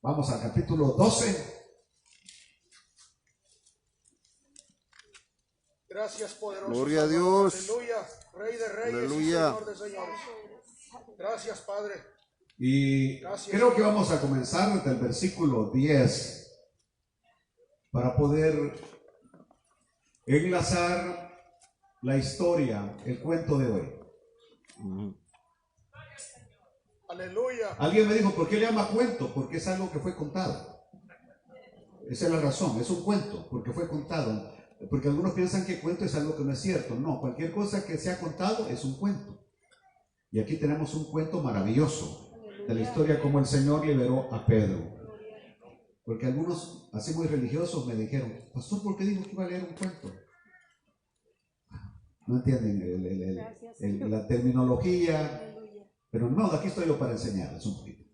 Vamos al capítulo 12. Gracias, poderoso Gloria a Salvador. Dios. Aleluya, Rey de Reyes, Aleluya. y Señor de Señores. Gracias, Padre. Y Gracias, creo que Señor. vamos a comenzar desde el versículo 10 para poder enlazar la historia, el cuento de hoy. Aleluya. Alguien me dijo, ¿por qué le llama cuento? Porque es algo que fue contado. Esa es la razón, es un cuento, porque fue contado. Porque algunos piensan que cuento es algo que no es cierto. No, cualquier cosa que sea contado es un cuento. Y aquí tenemos un cuento maravilloso de la historia como el Señor liberó a Pedro. Porque algunos, así muy religiosos, me dijeron, pastor, ¿por qué dijo que iba a leer un cuento? No entienden la terminología. Pero no, de aquí estoy yo para enseñarles un poquito.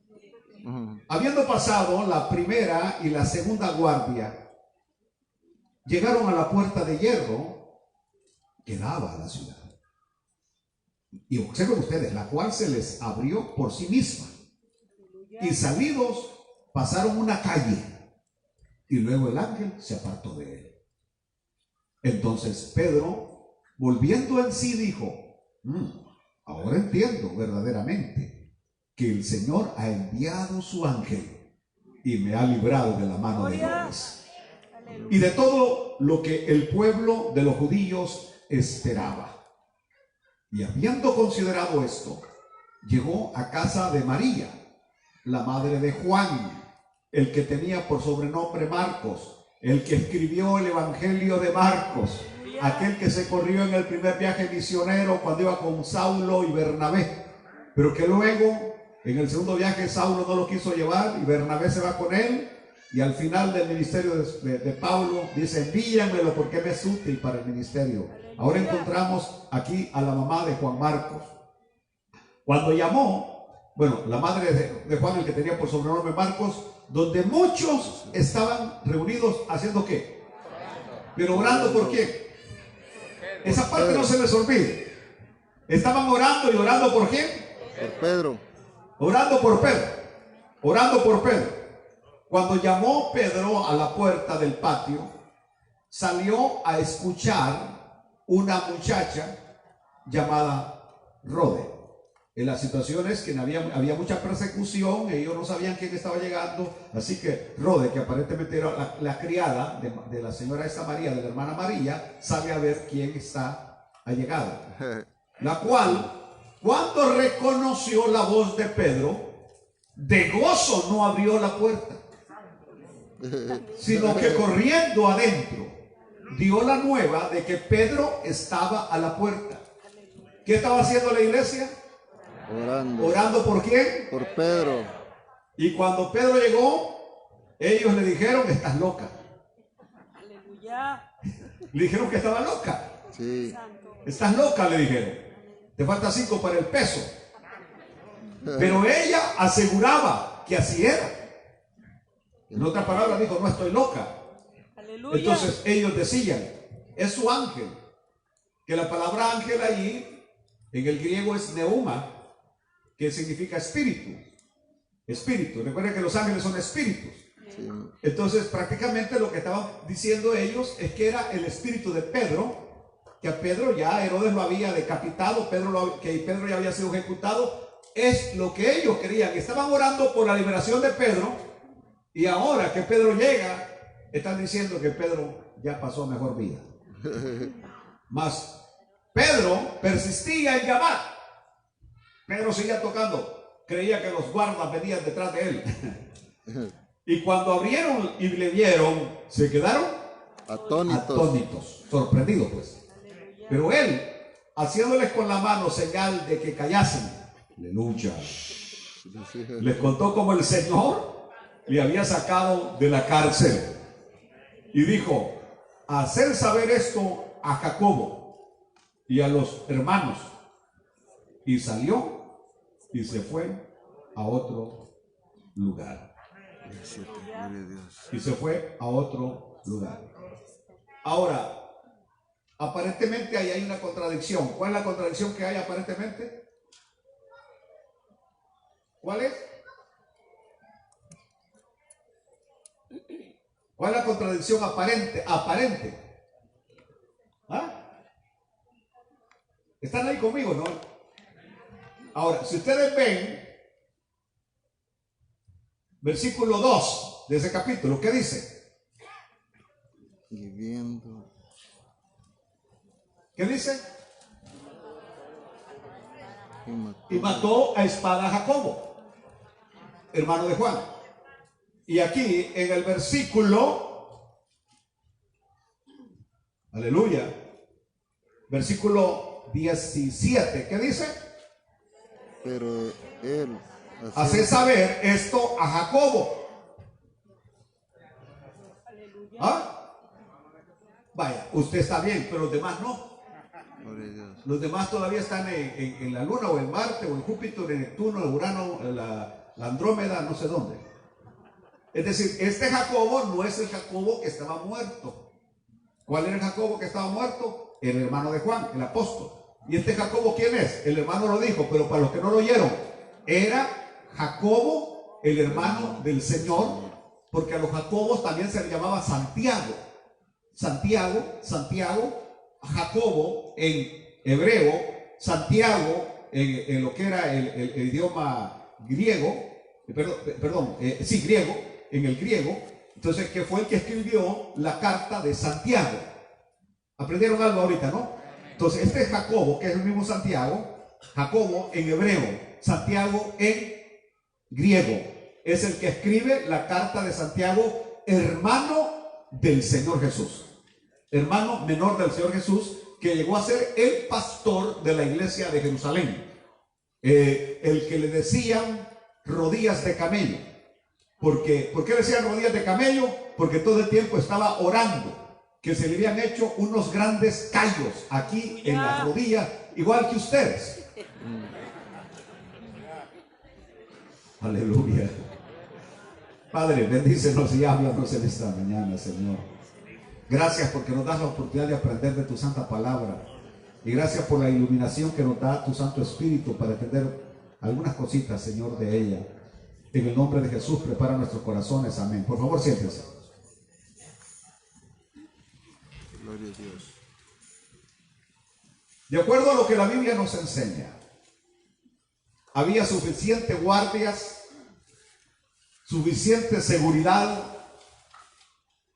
Habiendo pasado la primera y la segunda guardia, llegaron a la puerta de hierro que daba a la ciudad. Y observen ustedes, la cual se les abrió por sí misma. Y salidos pasaron una calle. Y luego el ángel se apartó de él. Entonces Pedro, volviendo en sí, dijo, ahora entiendo verdaderamente que el Señor ha enviado su ángel y me ha librado de la mano de Herodes y de todo lo que el pueblo de los judíos esperaba. Y habiendo considerado esto, llegó a casa de María, la madre de Juan, el que tenía por sobrenombre Marcos, el que escribió el Evangelio de Marcos, aquel que se corrió en el primer viaje misionero cuando iba con Saulo y Bernabé, pero que luego en el segundo viaje Saulo no lo quiso llevar y Bernabé se va con él, y al final del ministerio de Pablo dice, envíamelo porque me es útil para el ministerio. Ahora encontramos aquí a la mamá de Juan Marcos. Cuando llamó, la madre de Juan, el que tenía por sobrenombre Marcos, donde muchos estaban reunidos haciendo ¿qué? Pero orando ¿por qué? Esa parte no se les olvide. Estaban orando y orando ¿por quién? Por Pedro. Orando por Pedro. Orando por Pedro. Cuando llamó Pedro a la puerta del patio, salió a escuchar una muchacha llamada Rode. En las situaciones que había mucha persecución, ellos no sabían quién estaba llegando, así que Rode, que aparentemente era la criada de la señora esta María, de la hermana María, sale a ver quién ha llegado. La cual, cuando reconoció la voz de Pedro, de gozo no abrió la puerta, sino que corriendo adentro dio la nueva de que Pedro estaba a la puerta. ¿Qué estaba haciendo la iglesia? Orando. ¿Orando por quién? Por Pedro. Y cuando Pedro llegó, ellos le dijeron, estás loca. Aleluya. Le dijeron que estaba loca. Sí. Estás loca, le dijeron. Te falta 5 para el peso. Pero ella aseguraba que así era. En otras palabras dijo, no estoy loca. Aleluya. Entonces ellos decían, es su ángel. Que la palabra ángel allí, en el griego es neuma, que significa espíritu. Espíritu. Recuerden que los ángeles son espíritus. Sí. Entonces prácticamente lo que estaban diciendo ellos es que era el espíritu de Pedro, que a Pedro ya Herodes lo había decapitado, que Pedro ya había sido ejecutado. Es lo que ellos querían. Estaban orando por la liberación de Pedro, y ahora que Pedro llega, están diciendo que Pedro ya pasó mejor vida. Mas Pedro persistía en llamar. Pedro seguía tocando. Creía que los guardas venían detrás de él. Y cuando abrieron y le vieron, se quedaron atónitos, sorprendidos pues. Pero él, haciéndoles con la mano señal de que callasen, aleluya, les contó cómo el Señor le había sacado de la cárcel. Y dijo, hacer saber esto a Jacobo y a los hermanos. Y salió y se fue a otro lugar. Y se fue a otro lugar. Ahora, aparentemente ahí hay una contradicción. ¿Cuál es la contradicción que hay aparentemente? ¿Cuál es? ¿Cuál es la contradicción aparente? ¿Ah? ¿Están ahí conmigo, no? Ahora, si ustedes ven versículo 2 de ese capítulo, ¿qué dice? Viviendo. ¿Qué dice? Y mató a espada a Jacobo, hermano de Juan. Y aquí en el versículo, aleluya, versículo 17, ¿qué dice? Pero él hace saber esto a Jacobo. ¿Ah? Vaya, usted está bien, pero los demás no. Los demás todavía están en la Luna o en Marte o en Júpiter, en Neptuno, en Urano, en la Andrómeda, no sé dónde. Es decir, este Jacobo no es el Jacobo que estaba muerto. ¿Cuál era el Jacobo que estaba muerto? El hermano de Juan, el apóstol. ¿Y este Jacobo quién es? El hermano lo dijo, pero para los que no lo oyeron, era Jacobo, el hermano del Señor, porque a los Jacobos también se le llamaba Santiago. Santiago, Jacobo en hebreo, Santiago en lo que era el idioma griego, griego, en el griego. Entonces, que fue el que escribió la carta de Santiago. ¿Aprendieron algo ahorita, no? Entonces, este Jacobo, que es el mismo Santiago, Jacobo en hebreo, Santiago en griego, es el que escribe la carta de Santiago, hermano del Señor Jesús, hermano menor del Señor Jesús, que llegó a ser el pastor de la iglesia de Jerusalén, el que le decían rodillas de camello. ¿Por qué le decían rodillas de camello? Porque todo el tiempo estaba orando, que se le habían hecho unos grandes callos aquí en las rodillas, igual que ustedes. Aleluya. Padre, bendícenos y háblanos en esta mañana, Señor. Gracias porque nos das la oportunidad de aprender de tu santa palabra. Y gracias por la iluminación que nos da tu Santo Espíritu para entender algunas cositas, Señor, de ella. En el nombre de Jesús, prepara nuestros corazones. Amén. Por favor, siéntense. Gloria a Dios. De acuerdo a lo que la Biblia nos enseña, había suficiente guardias, suficiente seguridad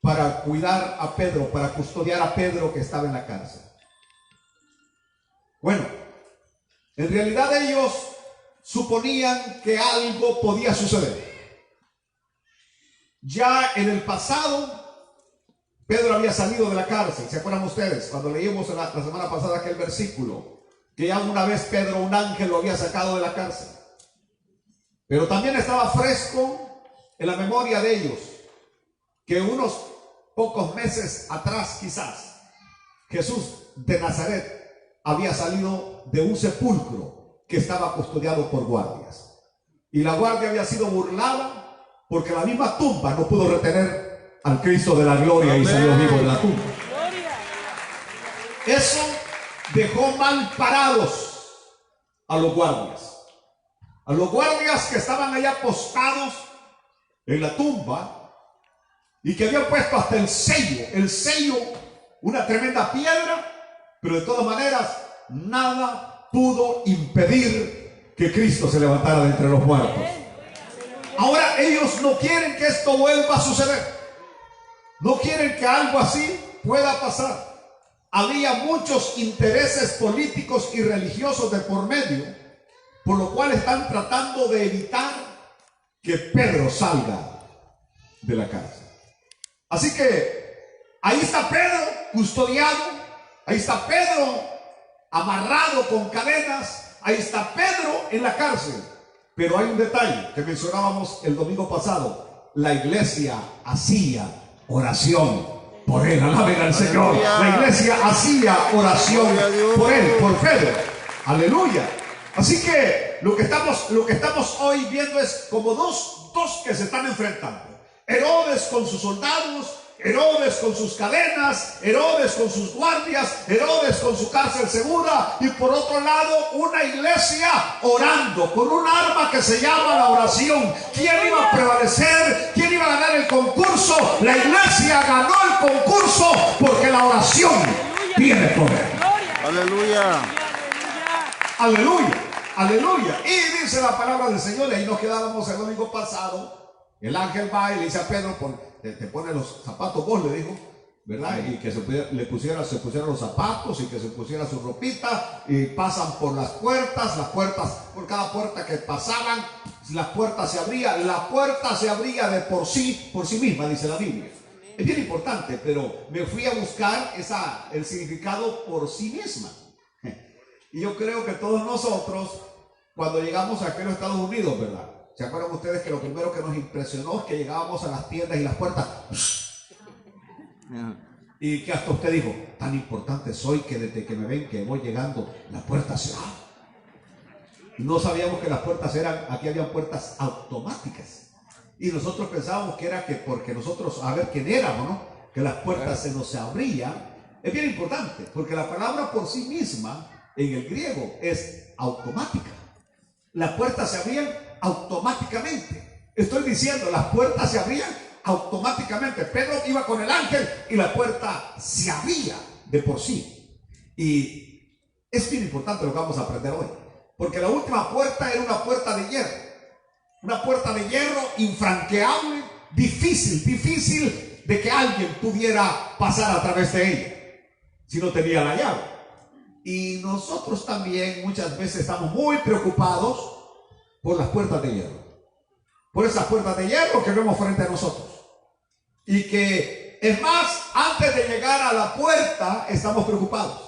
para cuidar a Pedro, para custodiar a Pedro que estaba en la cárcel. Bueno, en realidad ellos suponían que algo podía suceder. Ya en el pasado, Pedro había salido de la cárcel. ¿Se acuerdan ustedes? Cuando leímos la semana pasada aquel versículo, que ya una vez Pedro, un ángel, lo había sacado de la cárcel. Pero también estaba fresco en la memoria de ellos que unos pocos meses atrás, quizás, Jesús de Nazaret había salido de un sepulcro que estaba custodiado por guardias. Y la guardia había sido burlada porque la misma tumba no pudo retener al Cristo de la gloria. Amén. Y salió vivo de la tumba. Eso dejó mal parados a los guardias. A los guardias que estaban allá postados en la tumba y que habían puesto hasta el sello, una tremenda piedra, pero de todas maneras nada pudo impedir que Cristo se levantara de entre los muertos. Ahora ellos no quieren que esto vuelva a suceder, no quieren que algo así pueda pasar. Había muchos intereses políticos y religiosos de por medio, por lo cual están tratando de evitar que Pedro salga de la cárcel. Así que ahí está Pedro custodiado, ahí está Pedro amarrado con cadenas, ahí está Pedro en la cárcel. Pero hay un detalle que mencionábamos el domingo pasado: la iglesia hacía oración por él. Alaben al Señor. La iglesia hacía oración por él, por Pedro. Aleluya. Así que lo que estamos hoy viendo es como dos que se están enfrentando. Herodes con sus soldados, Herodes con sus cadenas, Herodes con sus guardias, Herodes con su cárcel segura, y por otro lado una iglesia orando con un arma que se llama la oración. ¿Quién iba a prevalecer? ¿Quién iba a ganar el concurso? La iglesia poder. Gloria. Aleluya. Aleluya, aleluya. Y dice la palabra del Señor, y ahí nos quedábamos el domingo pasado. El ángel va y le dice a Pedro, te pone los zapatos, vos le dijo, ¿verdad? Y que se pusiera los zapatos y que se pusiera su ropita, y pasan por las puertas, por cada puerta que pasaban, las puertas se abrían, la puerta se abría de por sí misma, dice la Biblia. Es bien importante, pero me fui a buscar el significado por sí misma. Y yo creo que todos nosotros, cuando llegamos aquí a los Estados Unidos, ¿verdad? ¿Se acuerdan ustedes que lo primero que nos impresionó es que llegábamos a las tiendas y las puertas? Y que hasta usted dijo, tan importante soy que desde que me ven que voy llegando, la puerta se abre. No sabíamos que las puertas aquí habían puertas automáticas. Y nosotros pensábamos que era que porque nosotros, a ver quién éramos, ¿no? Que las puertas se nos abrían. Es bien importante, porque la palabra por sí misma, en el griego, es automática. Las puertas se abrían automáticamente. Estoy diciendo, las puertas se abrían automáticamente. Pedro iba con el ángel y la puerta se abría de por sí. Y es bien importante lo que vamos a aprender hoy, porque la última puerta era una puerta de hierro. Una puerta de hierro infranqueable, difícil de que alguien pudiera pasar a través de ella si no tenía la llave. Y nosotros también muchas veces estamos muy preocupados por las puertas de hierro, por esas puertas de hierro que vemos frente a nosotros. Y que, es más, antes de llegar a la puerta estamos preocupados.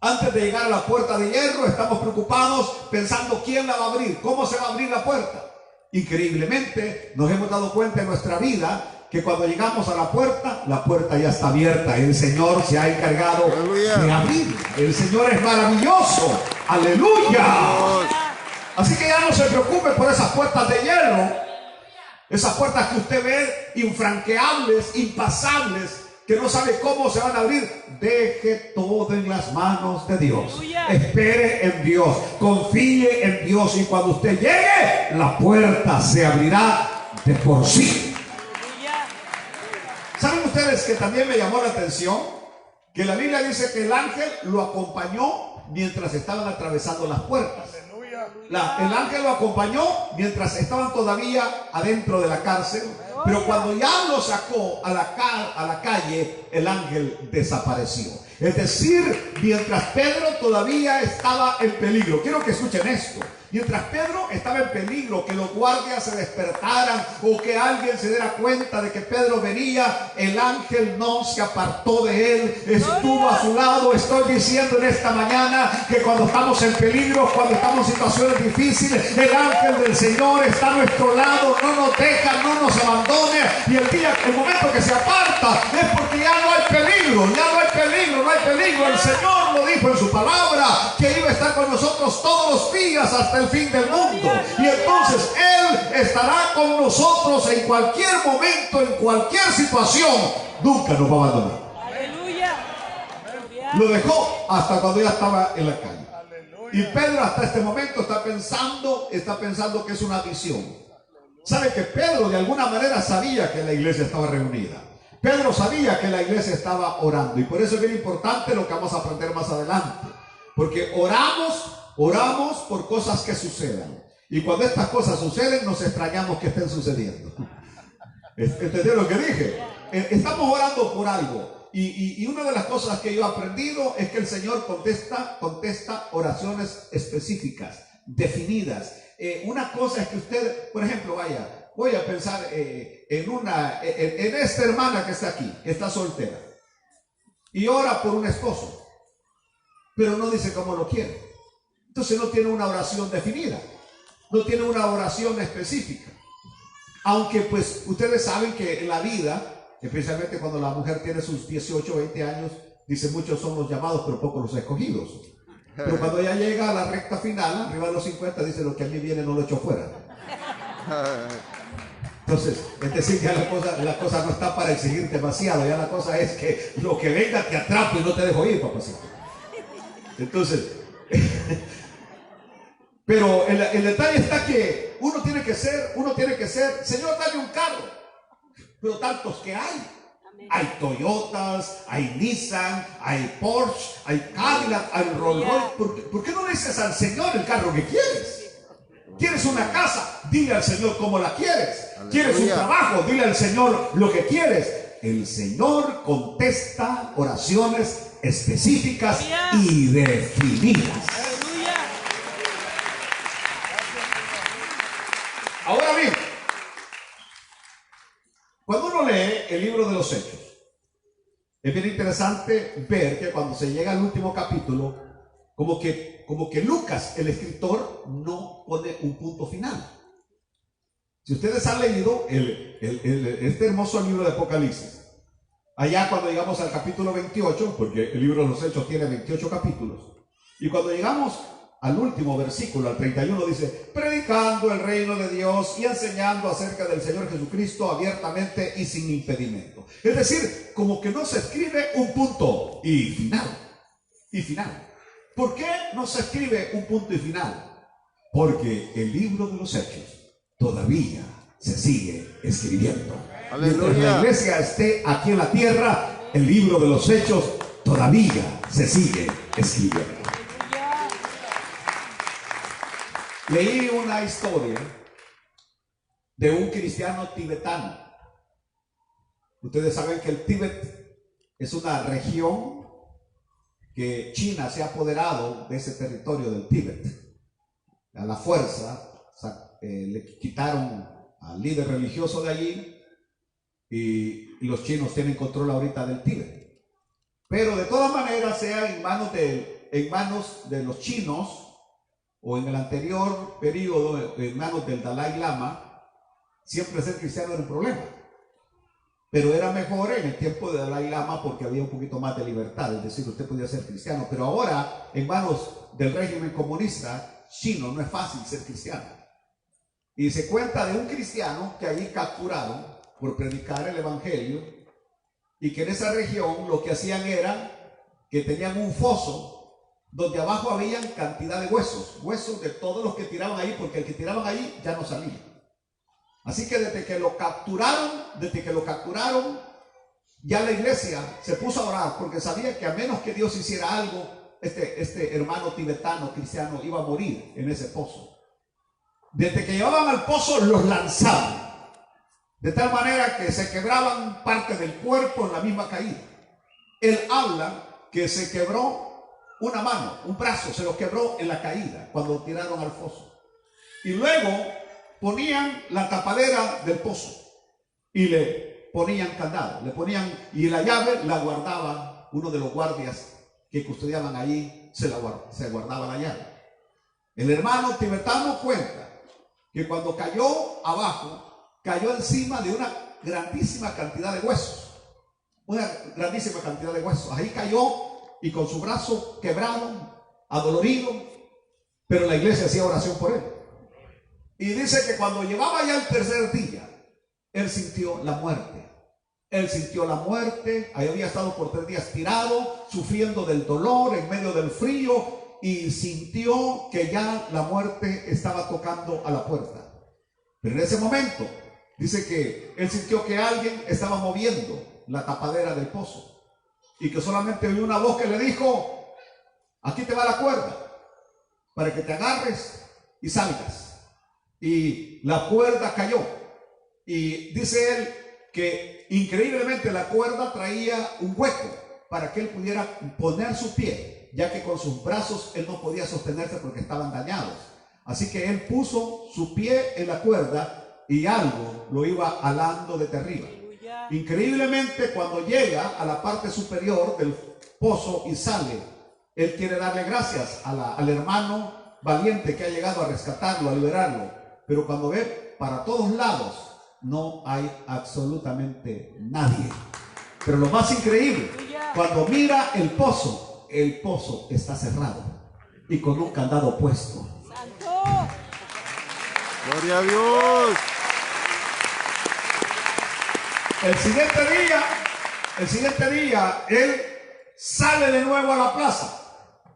Antes de llegar a la puerta de hierro estamos preocupados pensando quién la va a abrir, cómo se va a abrir la puerta. Increíblemente nos hemos dado cuenta en nuestra vida que cuando llegamos a la puerta ya está abierta. El Señor se ha encargado de abrir. El Señor es maravilloso. Aleluya. Así que ya no se preocupe por esas puertas de hierro, esas puertas que usted ve infranqueables, impasables, que no sabe cómo se van a abrir. Deje todo en las manos de Dios. Espere en Dios, confíe en Dios, y cuando usted llegue, la puerta se abrirá de por sí. ¿Saben ustedes que también me llamó la atención? Que la Biblia dice que el ángel lo acompañó mientras estaban atravesando las puertas. El ángel lo acompañó mientras estaban todavía adentro de la cárcel, pero cuando ya lo sacó a la calle, el ángel desapareció. Es decir, mientras Pedro todavía estaba en peligro. Quiero que escuchen esto. Mientras Pedro estaba en peligro, que los guardias se despertaran o que alguien se diera cuenta de que Pedro venía, el ángel no se apartó de él, estuvo a su lado. Estoy diciendo en esta mañana que cuando estamos en peligro, cuando estamos en situaciones difíciles, el ángel del Señor está a nuestro lado, no nos deja, no nos abandone, y el momento que se aparta es porque ya no hay peligro, no hay peligro. El Señor lo dijo en su palabra, que iba a estar con nosotros todos los días hasta el fin del mundo, y entonces Él estará con nosotros en cualquier momento, en cualquier situación. Nunca nos va a abandonar. Aleluya. Lo dejó hasta cuando ya estaba en la calle. Y Pedro hasta este momento está pensando que es una visión. Sabe que Pedro de alguna manera sabía que la iglesia estaba reunida. Pedro sabía que la iglesia estaba orando, y por eso es bien importante lo que vamos a aprender más adelante, porque oramos por cosas que sucedan, y cuando estas cosas suceden nos extrañamos que estén sucediendo. ¿Entendieron lo que dije? Estamos orando por algo, y una de las cosas que yo he aprendido es que el Señor contesta oraciones específicas, definidas. Una cosa es que usted, por ejemplo, voy a pensar en esta hermana que está aquí, que está soltera, y ora por un esposo, pero no dice cómo lo quiere. Entonces no tiene una oración definida, no tiene una oración específica. Aunque pues ustedes saben que en la vida, especialmente cuando la mujer tiene sus 18 o 20 años, dice muchos son los llamados pero pocos los escogidos. Pero cuando ya llega a la recta final, arriba de los 50, dice lo que a mí viene no lo echo fuera. Entonces, es decir, ya la cosa no está para exigir demasiado, ya la cosa es que lo que venga te atrapo y no te dejo ir, papacito. Entonces, pero el detalle está que uno tiene que ser, Señor, dame un carro, pero tantos que hay. Hay Toyotas, hay Nissan, hay Porsche, hay Cadillac, hay Rolls Royce. ¿Por qué no le dices al Señor el carro que quieres? ¿Quieres una casa? Dile al Señor cómo la quieres. ¿Quieres un trabajo? Dile al Señor lo que quieres. El Señor contesta oraciones específicas y definidas. Ahora bien, cuando uno lee el libro de los Hechos, es bien interesante ver que cuando se llega al último capítulo, como que Lucas, el escritor, no pone un punto final. Si ustedes han leído este hermoso libro de Apocalipsis, allá cuando llegamos al capítulo 28, porque el libro de los Hechos tiene 28 capítulos, y cuando llegamos al último versículo, al 31, dice: predicando el reino de Dios y enseñando acerca del Señor Jesucristo abiertamente y sin impedimento. Es decir, como que no se escribe un punto y final. Y final. ¿Por qué no se escribe un punto y final? Porque el libro de los Hechos todavía se sigue escribiendo. Mientras la iglesia esté aquí en la tierra, el libro de los Hechos todavía se sigue escribiendo. Leí una historia de un cristiano tibetano. Ustedes saben que el Tíbet es una región que China se ha apoderado de ese territorio del Tíbet. A la fuerza le quitaron al líder religioso de allí y los chinos tienen control ahorita del Tíbet. Pero de todas maneras, sea en manos de los chinos o en el anterior periodo en manos del Dalai Lama, siempre ser cristiano era un problema. Pero era mejor en el tiempo de Dalai Lama porque había un poquito más de libertad, es decir, usted podía ser cristiano. Pero ahora, en manos del régimen comunista chino, no es fácil ser cristiano. Y se cuenta de un cristiano que allí capturaron por predicar el evangelio, y que en esa región lo que hacían era que tenían un foso donde abajo habían cantidad de huesos de todos los que tiraban ahí, porque el que tiraban ahí ya no salía. Así que desde que lo capturaron, ya la iglesia se puso a orar, porque sabía que a menos que Dios hiciera algo, este hermano tibetano cristiano iba a morir en ese pozo. Desde que llevaban al pozo, los lanzaban, de tal manera que se quebraban parte del cuerpo en la misma caída. Él habla que se quebró una mano, un brazo, se lo quebró en la caída cuando lo tiraron al foso. Y luego ponían la tapadera del pozo y le ponían candado, y la llave la guardaba uno de los guardias que custodiaban allí, se guardaba la llave. El hermano tibetano cuenta que cuando cayó abajo, cayó encima de una grandísima cantidad de huesos. Ahí cayó y con su brazo quebrado, adolorido, pero la iglesia hacía oración por él. Y dice que cuando llevaba ya el tercer día, él sintió la muerte. Ahí había estado por 3 días tirado, sufriendo del dolor en medio del frío, y sintió que ya la muerte estaba tocando a la puerta. Pero en ese momento, dice que él sintió que alguien estaba moviendo la tapadera del pozo, y que solamente oyó una voz que le dijo: aquí te va la cuerda para que te agarres y salgas. Y la cuerda cayó, y dice él que increíblemente la cuerda traía un hueco para que él pudiera poner su pie, ya que con sus brazos él no podía sostenerse porque estaban dañados. Así que él puso su pie en la cuerda y algo lo iba alando desde arriba. Increíblemente, cuando llega a la parte superior del pozo y sale, él quiere darle gracias al hermano valiente que ha llegado a rescatarlo, a liberarlo. Pero cuando ve para todos lados, no hay absolutamente nadie. Pero lo más increíble, cuando mira el pozo está cerrado y con un candado puesto. ¡Santo! ¡Gloria a Dios! El siguiente día, él sale de nuevo a la plaza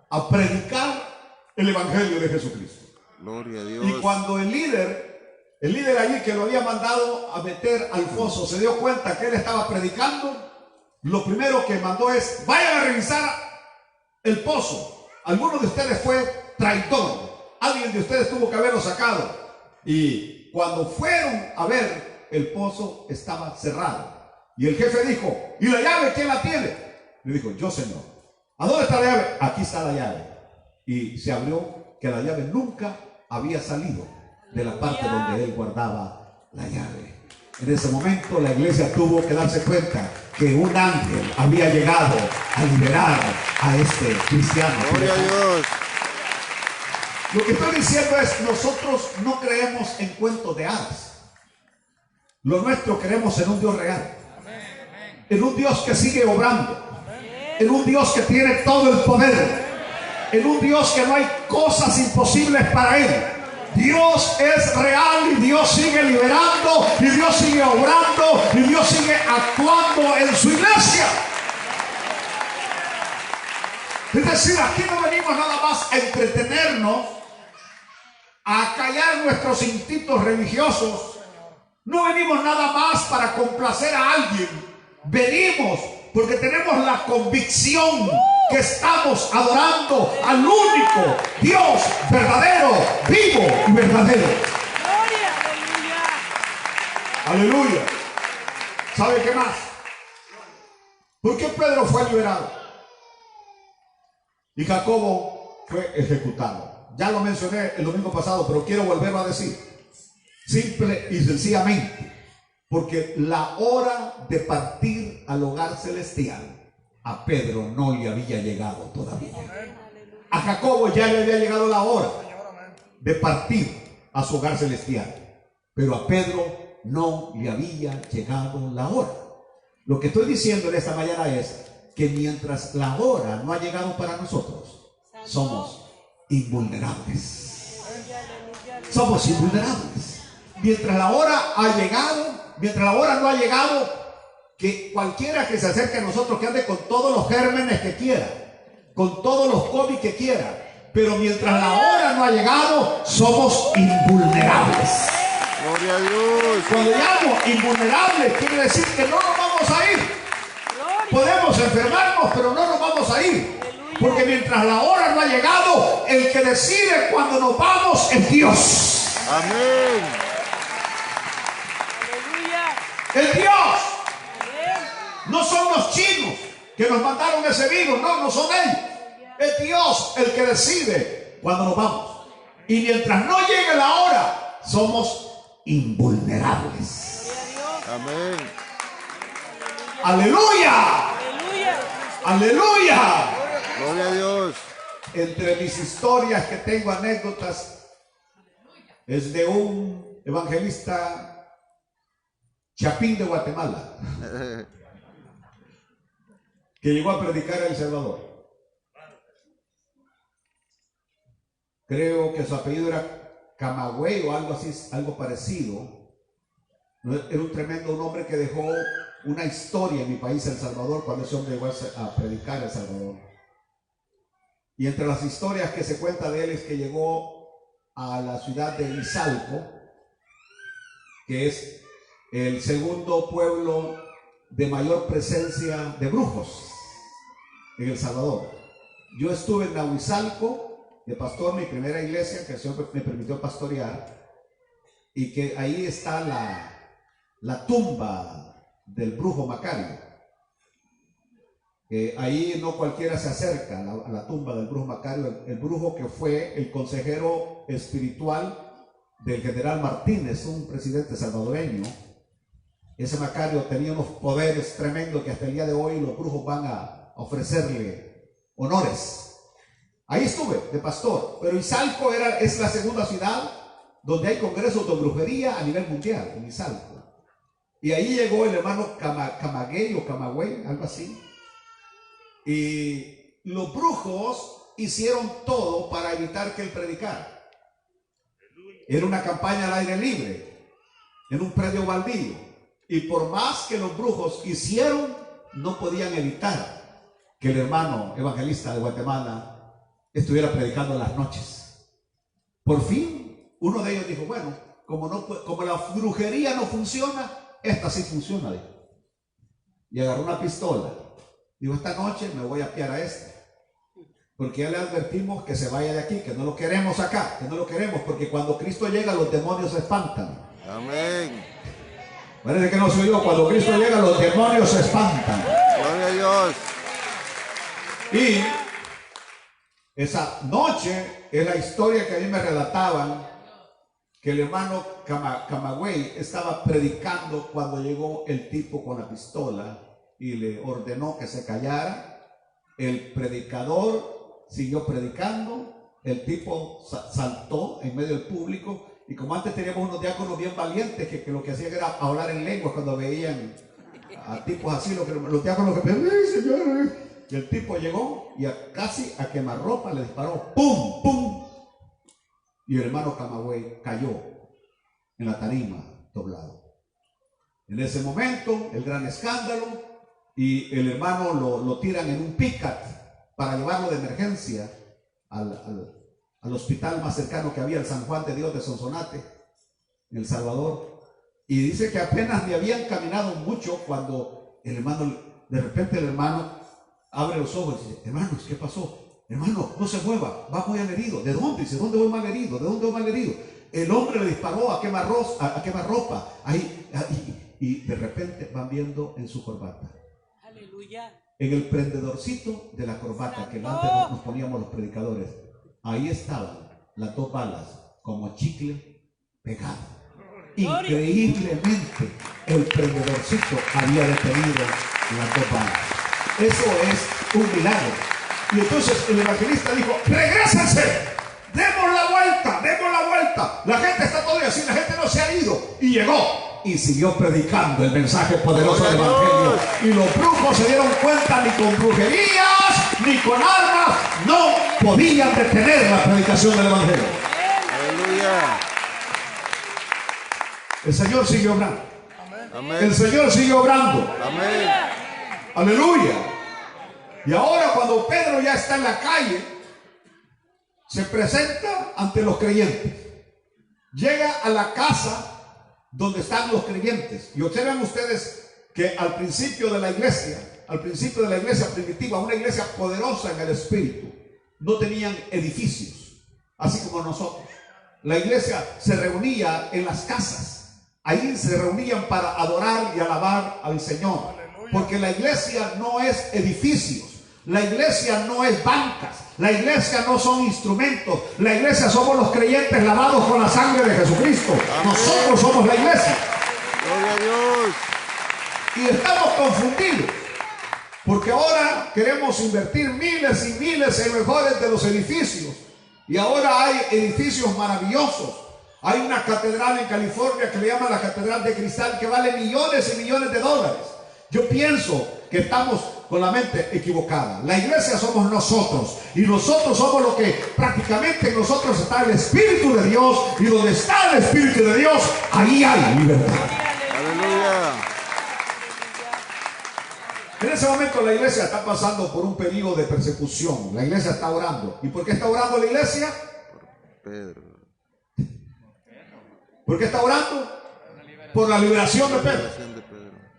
a predicar el evangelio de Jesucristo. Gloria a Dios. Y cuando el líder El líder allí que lo había mandado a meter al foso se dio cuenta que él estaba predicando. Lo primero que mandó es: vayan a revisar el pozo. Alguno de ustedes fue traidor. Alguien de ustedes tuvo que haberlo sacado. Y cuando fueron a ver, el pozo estaba cerrado. Y el jefe dijo: ¿y la llave quién la tiene? Le dijo: yo, señor. ¿A dónde está la llave? Aquí está la llave. Y se abrió que la llave nunca había salido de la parte donde él guardaba la llave. En ese momento la iglesia tuvo que darse cuenta que un ángel había llegado a liberar a este cristiano. Gloria a Dios. Lo que estoy diciendo es: nosotros no creemos en cuentos de hadas. Lo nuestro creemos en un Dios real, en un Dios que sigue obrando, en un Dios que tiene todo el poder, en un Dios que no hay cosas imposibles para él. Dios es real y Dios sigue liberando y Dios sigue obrando y Dios sigue actuando en su iglesia. Es decir, aquí no venimos nada más a entretenernos, a callar nuestros instintos religiosos. No venimos nada más para complacer a alguien. Venimos porque tenemos la convicción que estamos adorando al único Dios verdadero, vivo y verdadero. Gloria, aleluya. Aleluya. ¿Sabe qué más? ¿Por qué Pedro fue liberado y Jacobo fue ejecutado? Ya lo mencioné el domingo pasado, pero quiero volverlo a decir. Simple y sencillamente, porque la hora de partir al hogar celestial a Pedro no le había llegado todavía. A Jacobo ya le había llegado la hora de partir a su hogar celestial, pero a Pedro no le había llegado la hora. Lo que estoy diciendo en esta mañana es que mientras la hora no ha llegado para nosotros, somos invulnerables. Somos invulnerables. Mientras la hora ha llegado, mientras la hora no ha llegado, que cualquiera que se acerque a nosotros, que ande con todos los gérmenes que quiera, con todos los COVID que quiera, pero mientras la hora no ha llegado, somos invulnerables. Gloria a Dios. Cuando llamo invulnerables, quiere decir que no nos vamos a ir. Podemos enfermarnos, pero no nos vamos a ir. Porque mientras la hora no ha llegado, el que decide cuando nos vamos es Dios. Amén. Es Dios. No son los chinos que nos mandaron ese virus. No, no son ellos. Es Dios el que decide cuando nos vamos. Y mientras no llegue la hora, somos invulnerables. Amén. ¡Aleluya! ¡Aleluya! Gloria a Dios. Entre mis historias que tengo, anécdotas, es de un evangelista Chapín de Guatemala, que llegó a predicar a El Salvador. Creo que su apellido era Camagüey o algo así, algo parecido. Era un tremendo hombre que dejó una historia en mi país, El Salvador, cuando ese hombre llegó a predicar a El Salvador. Y entre las historias que se cuenta de él es que llegó a la ciudad de Izalco, que es el segundo pueblo de mayor presencia de brujos en El Salvador. Yo estuve en Nahuizalco de pastor, mi primera iglesia que el Señor me permitió pastorear, y que ahí está la tumba del brujo Macario. Ahí no cualquiera se acerca a la tumba del brujo Macario, el brujo que fue el consejero espiritual del general Martínez, un presidente salvadoreño. Ese Macario tenía unos poderes tremendos que hasta el día de hoy los brujos van a ofrecerle honores. Ahí estuve de pastor, pero Izalco es la segunda ciudad donde hay congresos de brujería a nivel mundial, en Izalco. Y ahí llegó el hermano Camagüey o Camagüey, algo así. Y los brujos hicieron todo para evitar que él predicara. Era una campaña al aire libre, en un predio baldío. Y por más que los brujos hicieron, no podían evitar que el hermano evangelista de Guatemala estuviera predicando en las noches. Por fin, uno de ellos dijo: bueno, como la brujería no funciona, esta sí funciona, dijo. Y agarró una pistola. Dijo, esta noche me voy a piar a este. Porque ya le advertimos que se vaya de aquí, que no lo queremos acá, que no lo queremos, porque cuando Cristo llega los demonios se espantan. Amén. Parece que no soy yo, cuando Cristo llega los demonios se espantan. Gloria a Dios. Y esa noche es la historia que a mí me relataban, que el hermano Camagüey estaba predicando cuando llegó el tipo con la pistola y le ordenó que se callara. El predicador siguió predicando, el tipo saltó en medio del público, y como antes teníamos unos diáconos bien valientes que lo que hacían era hablar en lenguas cuando veían a tipos así, los diáconos que pedían, señor! Y el tipo llegó y casi a quemarropa le disparó, ¡pum! ¡Pum! Y el hermano Camagüey cayó en la tarima doblado. En ese momento, el gran escándalo, y el hermano lo tiran en un pick-up para llevarlo de emergencia al hospital más cercano que había, el San Juan de Dios de Sonsonate, en El Salvador. Y dice que apenas me habían caminado mucho cuando el hermano, de repente el hermano abre los ojos y dice, hermanos, ¿qué pasó? Hermano, no se mueva, va muy herido. ¿De dónde? Dice, ¿dónde voy mal herido? ¿De dónde voy mal herido? El hombre le disparó a quemarropa. Ahí, y de repente van viendo en su corbata. Aleluya. En el prendedorcito de la corbata que antes nos poníamos los predicadores, ahí estaban las 2 balas como chicle pegado. Increíblemente el prendedorcito había detenido las 2 balas. Eso es un milagro. Y entonces el evangelista dijo, regrésense, demos la vuelta. La gente está todavía así, la gente no se ha ido. Y llegó y siguió predicando el mensaje poderoso del evangelio. Y los brujos se dieron cuenta, ni con brujerías, ni con armas, no podían detener la predicación del evangelio. Aleluya. El Señor siguió obrando. Amén. El Señor siguió obrando. Amén. Aleluya. Y ahora cuando Pedro ya está en la calle, se presenta ante los creyentes. Llega a la casa donde están los creyentes. Y observen ustedes que al principio de la iglesia primitiva, una iglesia poderosa en el espíritu, no tenían edificios, así como nosotros. La iglesia se reunía en las casas. Ahí se reunían para adorar y alabar al Señor. Porque la iglesia no es edificios. La iglesia no es bancas. La iglesia no son instrumentos. La iglesia somos los creyentes lavados con la sangre de Jesucristo. Amén. Nosotros somos la iglesia. Gloria a Dios. Y estamos confundidos. Porque ahora queremos invertir miles y miles en mejores de los edificios. Y ahora hay edificios maravillosos. Hay una catedral en California que le llaman la Catedral de Cristal, que vale millones y millones de dólares. Yo pienso que estamos con la mente equivocada. La iglesia somos nosotros, y nosotros somos lo que prácticamente en nosotros está el Espíritu de Dios, y donde está el Espíritu de Dios, ahí hay libertad. Aleluya. En ese momento la iglesia está pasando por un periodo de persecución. La iglesia está orando. ¿Y por qué está orando la iglesia? Pedro. ¿Por qué está orando? Por la liberación de Pedro.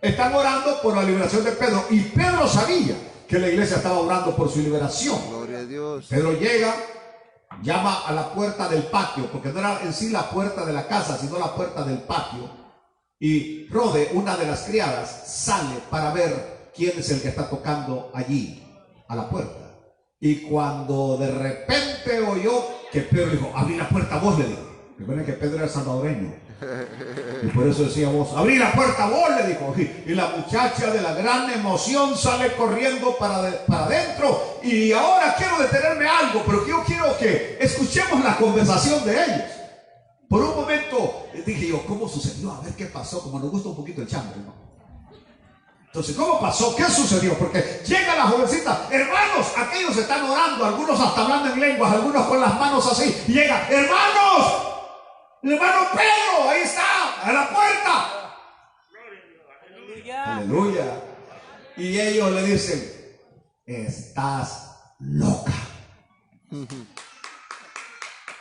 Están orando por la liberación de Pedro. Y Pedro sabía que la iglesia estaba orando por su liberación. Gloria a Dios. Pedro llega, llama a la puerta del patio, porque no era en sí la puerta de la casa, sino la puerta del patio. Y Rode, una de las criadas, sale para ver quién es el que está tocando allí, a la puerta. Y cuando de repente oyó que Pedro dijo, abrí la puerta vos, le dijo. Recuerden que Pedro era salvadoreño. Y por eso decía vos, abrí la puerta vos, le dijo. Y la muchacha de la gran emoción sale corriendo para adentro. Y ahora quiero detenerme algo, pero yo quiero que escuchemos la conversación de ellos. Por un momento dije yo, ¿cómo sucedió? A ver qué pasó, como nos gusta un poquito el chambre, ¿no? Entonces, ¿cómo pasó? ¿Qué sucedió? Porque llega la jovencita, hermanos, aquellos están orando, algunos hasta hablando en lenguas, algunos con las manos así. Y llega, hermanos, el hermano Pedro, ahí está, a la puerta. Aleluya. Aleluya. Y ellos le dicen, estás loca.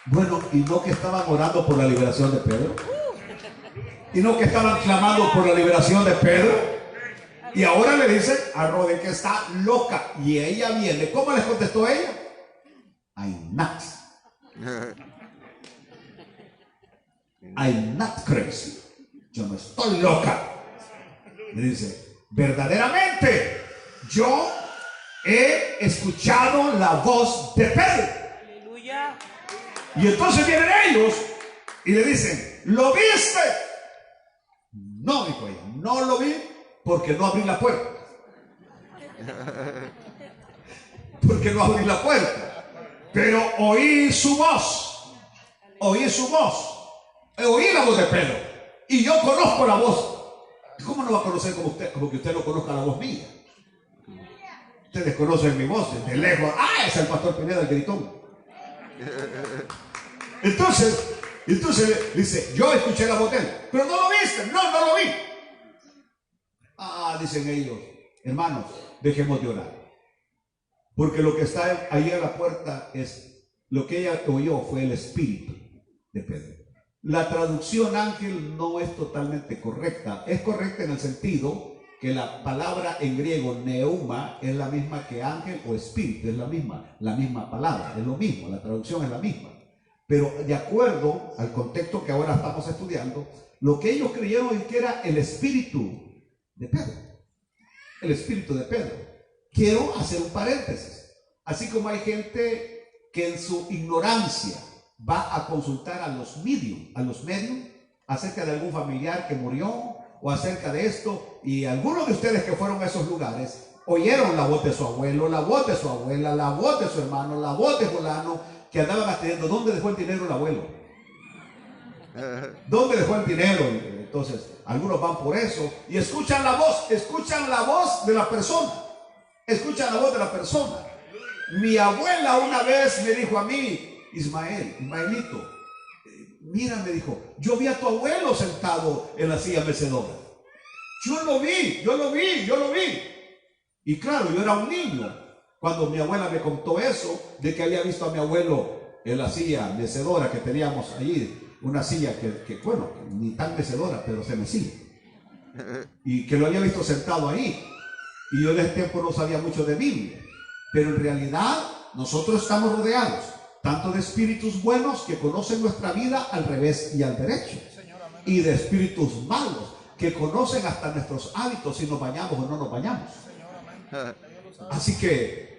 Bueno, ¿y no que estaban orando por la liberación de Pedro? Y no que estaban clamando por la liberación de Pedro. Y ahora le dicen a Rode que está loca. Y ella viene. ¿Cómo les contestó ella? I'm not. I'm not crazy. Yo no estoy loca. Le dice, verdaderamente, yo he escuchado la voz de Pedro. Aleluya. Y entonces vienen ellos y le dicen, ¿lo viste? No, dijo ella, no lo vi porque no abrí la puerta. Porque no abrí la puerta. Pero oí su voz. Oí su voz. Oí la voz de Pedro. Y yo conozco la voz. ¿Cómo no va a conocer como que usted no conozca la voz mía? Ustedes conocen mi voz desde lejos. Ah, es el pastor Pineda, el gritón. Entonces dice, yo escuché la voz de él. Pero no lo viste. No, no lo vi. Ah, dicen ellos, hermanos, dejemos de orar. Porque lo que está ahí a la puerta es, lo que ella oyó fue el espíritu de Pedro. La traducción ángel no es totalmente correcta. Es correcta en el sentido que la palabra en griego neuma es la misma que ángel o espíritu, es la misma palabra, es lo mismo, la traducción es la misma. Pero de acuerdo al contexto que ahora estamos estudiando, lo que ellos creyeron es que era el espíritu de Pedro. El espíritu de Pedro. Quiero hacer un paréntesis. Así como hay gente que en su ignorancia va a consultar a los medium acerca de algún familiar que murió o acerca de esto, y algunos de ustedes que fueron a esos lugares oyeron la voz de su abuelo, la voz de su abuela, la voz de su hermano, la voz de fulano, que andaban atendiendo. ¿Dónde dejó el dinero el abuelo? ¿Dónde dejó el dinero? Entonces algunos van por eso y escuchan la voz de la persona, escuchan la voz de la persona. Mi abuela una vez me dijo a mí, Ismaelito, mira, me dijo, yo vi a tu abuelo sentado en la silla mecedora. Yo lo vi. Y claro, yo era un niño cuando mi abuela me contó eso, de que había visto a mi abuelo en la silla mecedora que teníamos allí, una silla que bueno, ni tan mecedora, pero se mecía. Y que lo había visto sentado ahí. Y yo en ese tiempo no sabía mucho de Biblia. Pero en realidad nosotros estamos rodeados tanto de espíritus buenos que conocen nuestra vida al revés y al derecho, y de espíritus malos que conocen hasta nuestros hábitos, si nos bañamos o no nos bañamos. Así que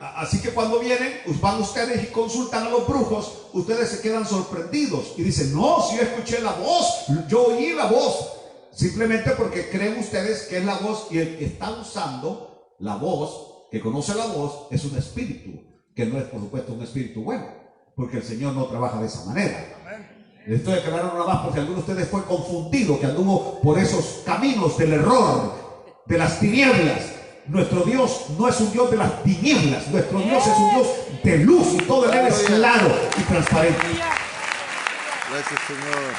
cuando vienen, van ustedes y consultan a los brujos, ustedes se quedan sorprendidos y dicen, no, si yo escuché la voz, yo oí la voz, simplemente porque creen ustedes que es la voz, y el que está usando la voz, que conoce la voz, es un espíritu, que no es por supuesto un espíritu bueno, porque el Señor no trabaja de esa manera. Les estoy declarando nada más porque alguno de ustedes fue confundido, que anduvo por esos caminos del error, de las tinieblas. Nuestro Dios no es un Dios de las tinieblas, nuestro Dios es un Dios de luz, y todo en él es claro y transparente. Gracias, Señor.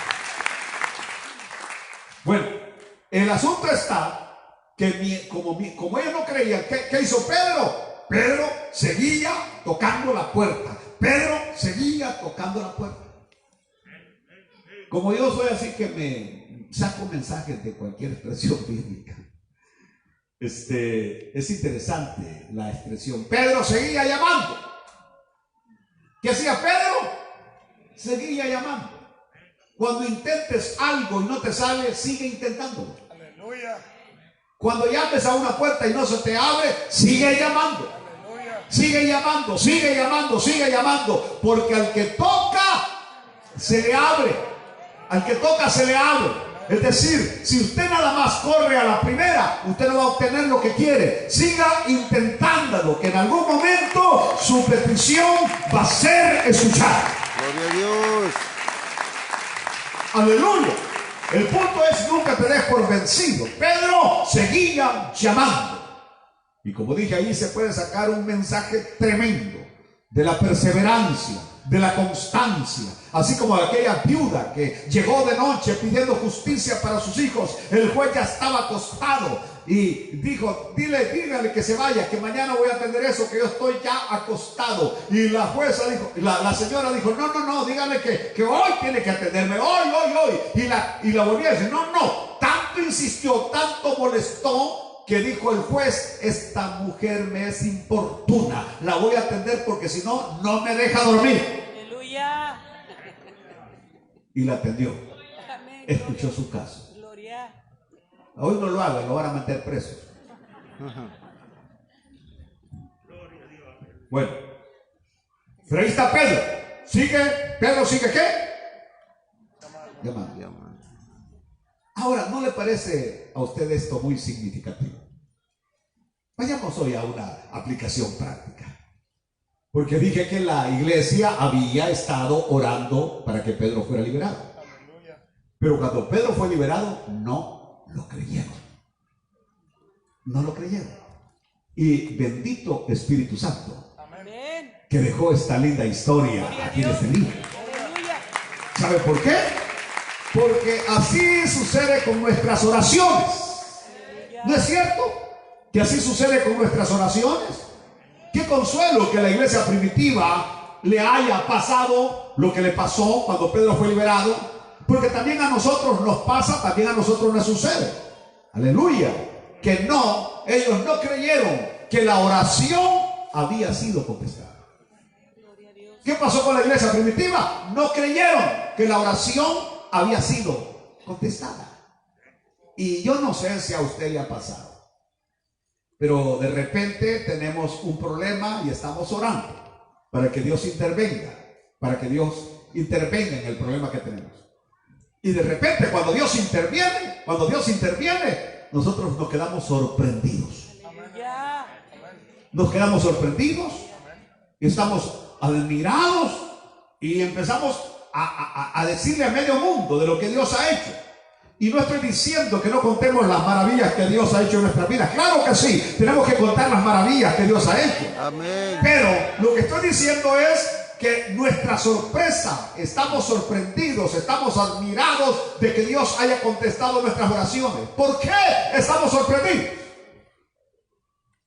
Bueno, el asunto está que como ellos no creían, ¿qué hizo Pedro? Pedro seguía tocando la puerta. Pedro seguía tocando la puerta. Como yo soy así que me saco mensajes de cualquier expresión bíblica, es interesante la expresión. Pedro seguía llamando. ¿Qué hacía Pedro? Seguía llamando. Cuando intentes algo y no te sale, sigue intentándolo. Aleluya. Cuando llames a una puerta y no se te abre, sigue llamando. Sigue llamando, sigue llamando, sigue llamando, porque al que toca se le abre. Al que toca se le abre. Es decir, si usted nada más corre a la primera, usted no va a obtener lo que quiere. Siga intentándolo, que en algún momento su petición va a ser escuchada. Gloria a Dios. Aleluya. El punto es, nunca te des por vencido. Pedro seguía llamando. Y como dije, ahí se puede sacar un mensaje tremendo de la perseverancia, de la constancia. Así como aquella viuda que llegó de noche pidiendo justicia para sus hijos. El juez ya estaba acostado y dijo, dígale que se vaya, que mañana voy a atender eso, que yo estoy ya acostado. Y la jueza dijo, la señora dijo, no, dígale que hoy tiene que atenderme, hoy. Y la volvió a decir, no. Tanto insistió, tanto molestó, que dijo el juez, esta mujer me es importuna, la voy a atender porque si no, no me deja dormir. Aleluya. Y la atendió. Amén. Escuchó su caso. Gloria. Hoy no lo haga, lo van a meter preso. Bueno, pero ahí está Pedro. Pedro sigue ¿qué? Llamando. Ahora, ¿no le parece a usted esto muy significativo? Vayamos hoy a una aplicación práctica. Porque dije que la iglesia había estado orando para que Pedro fuera liberado. Pero cuando Pedro fue liberado, no lo creyeron. No lo creyeron. Y bendito Espíritu Santo, Amén. que dejó esta linda historia aquí en este libro. Aleluya. ¿Sabe por qué? Porque así sucede con nuestras oraciones. ¿No es cierto? Que así sucede con nuestras oraciones. Qué consuelo que la iglesia primitiva le haya pasado lo que le pasó cuando Pedro fue liberado, porque también a nosotros nos pasa, también a nosotros nos sucede. Aleluya. Que ellos no creyeron que la oración había sido contestada. ¿Qué pasó con la iglesia primitiva? No creyeron que la oración había sido contestada. Y yo no sé si a usted le ha pasado, pero de repente tenemos un problema y estamos orando para que Dios intervenga, en el problema que tenemos. Y de repente cuando Dios interviene, nosotros nos quedamos sorprendidos. Nos quedamos sorprendidos y estamos admirados y empezamos a decirle a medio mundo de lo que Dios ha hecho. Y no estoy diciendo que no contemos las maravillas que Dios ha hecho en nuestras vidas. Claro que sí, tenemos que contar las maravillas que Dios ha hecho. Amén. Pero lo que estoy diciendo es que nuestra sorpresa, estamos sorprendidos, estamos admirados de que Dios haya contestado nuestras oraciones. ¿Por qué estamos sorprendidos?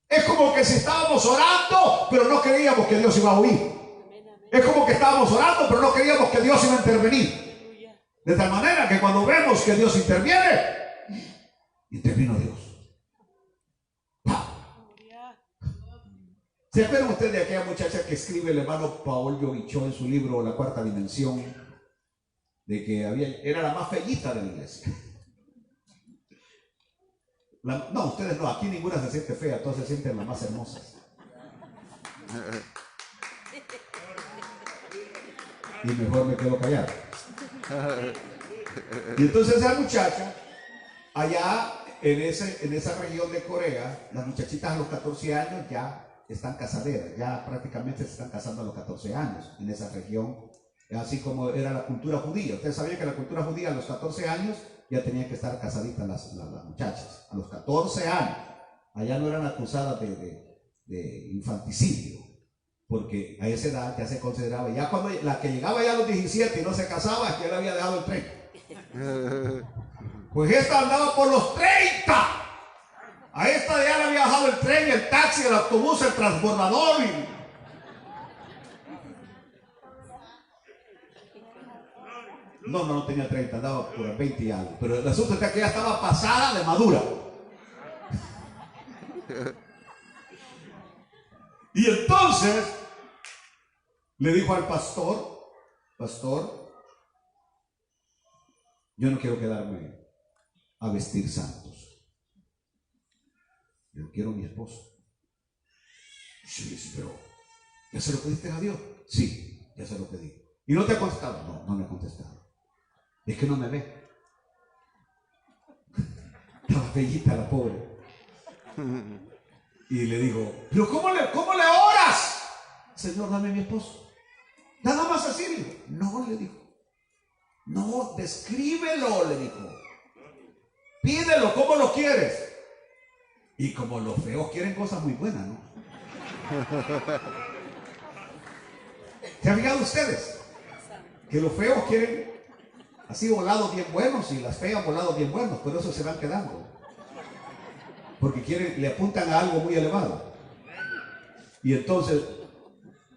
Es como que si estábamos orando, pero no creíamos que Dios iba a oír. Es como que estábamos orando, pero no creíamos que Dios iba a intervenir. De tal manera que cuando vemos que Dios interviene, intervino Dios. ¿Se acuerdan ustedes de aquella muchacha que escribe el hermano Paul Yoguichó en su libro La Cuarta Dimensión? De que era la más feíta de la iglesia. No, ustedes no, aquí ninguna se siente fea, todas se sienten las más hermosas. Y mejor me quedo callado. Y entonces esa muchacha, allá en esa región de Corea, las muchachitas a los 14 años ya están casaderas, ya prácticamente se están casando a los 14 años en esa región, así como era la cultura judía. Ustedes sabían que la cultura judía a los 14 años ya tenían que estar casaditas las muchachas, a los 14 años. Allá no eran acusadas de infanticidio, porque a esa edad ya se consideraba, ya cuando la que llegaba ya a los 17 y no se casaba, es que él había dejado el tren. Pues esta andaba por los 30. A esta ya le había dejado el tren, el taxi, el autobús, el transbordador. No tenía 30, andaba por 20 y algo. Pero el asunto es que ya estaba pasada de madura. Y entonces le dijo al pastor, yo no quiero quedarme a vestir santos. Yo quiero a mi esposo. Sí, pero ¿ya se lo pediste a Dios? Sí, ya se lo pedí. ¿Y no te ha contestado? No me ha contestado. Es que no me ve. Estaba bellita la pobre. Y le digo, ¿pero cómo le oras? Señor, dame a mi esposo. Nada más así, le dijo. No, le dijo. No, descríbelo, le dijo. Pídelo, ¿cómo lo quieres? Y como los feos quieren cosas muy buenas, ¿no? ¿Se han fijado ustedes? Que los feos quieren así volados bien buenos y las feas volados bien buenos, por eso se van quedando. porque le apuntan a algo muy elevado. Y entonces,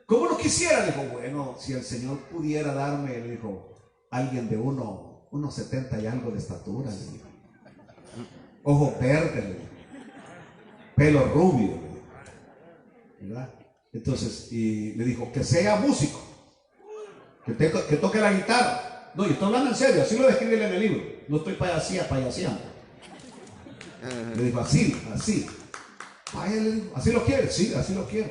¿cómo no quisiera? Dijo, bueno, si el Señor pudiera darme, le dijo, alguien de unos 70 y algo de estatura, le dijo, ojos verdes, le dijo, pelo rubio, le dijo, ¿verdad? Entonces, y le dijo, que sea músico, que toque la guitarra. No, yo estoy hablando en serio, así lo describe en el libro, no estoy payaseando. Le dijo, así. Vaya, le dijo, ¿así lo quieres? Sí, así lo quiero.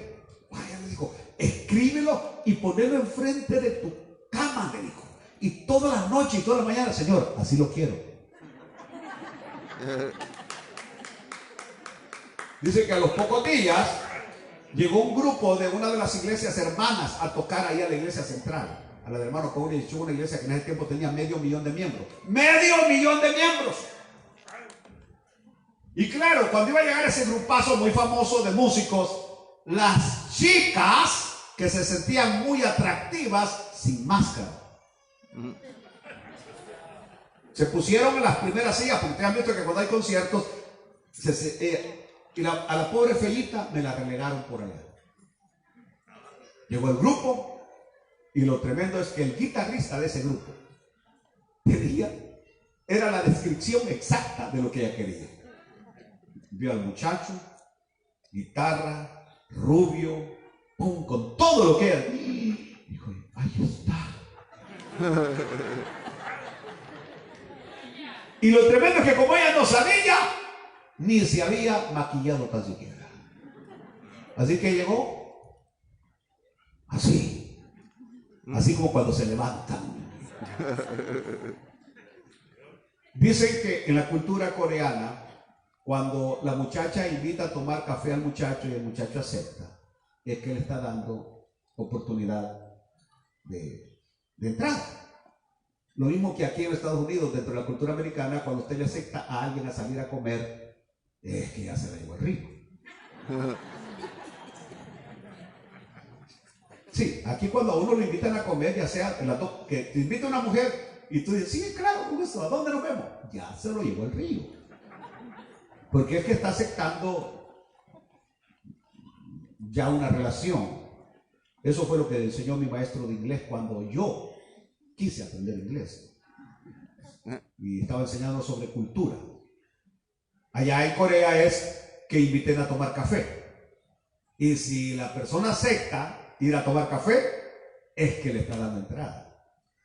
Vaya, le dijo, escríbelo y ponelo enfrente de tu cama, le dijo. Y toda la noche y toda la mañana, Señor, así lo quiero. Dice que a los pocos días llegó un grupo de una de las iglesias hermanas a tocar ahí a la iglesia central, a la del hermano Cobre, y una iglesia que en ese tiempo tenía 500,000 de miembros. ¡500,000 de miembros! Y claro, cuando iba a llegar ese grupazo muy famoso de músicos, las chicas que se sentían muy atractivas sin máscara se pusieron en las primeras sillas, porque ustedes han visto que cuando hay conciertos a la pobre feíta me la relegaron por allá. Llegó el grupo y lo tremendo es que el guitarrista de ese grupo era la descripción exacta de lo que ella quería. Vio al muchacho, guitarra, rubio, pum, con todo lo que era. Dijo, ahí está. Y lo tremendo es que como ella no sabía, ni se había maquillado tan siquiera. Así que llegó así como cuando se levantan. Dicen que en la cultura coreana, cuando la muchacha invita a tomar café al muchacho y el muchacho acepta, es que le está dando oportunidad de entrada. Lo mismo que aquí en Estados Unidos, dentro de la cultura americana, cuando usted le acepta a alguien a salir a comer, es que ya se la llevó el rico. Sí, aquí cuando a uno lo invitan a comer, ya sea que te invita una mujer y tú dices, sí, claro, con eso, ¿a dónde nos vemos? Ya se lo llevó el río. Porque es que está aceptando ya una relación. Eso fue lo que enseñó mi maestro de inglés cuando yo quise aprender inglés. Y estaba enseñando sobre cultura. Allá en Corea es que inviten a tomar café. Y si la persona acepta ir a tomar café, es que le está dando entrada.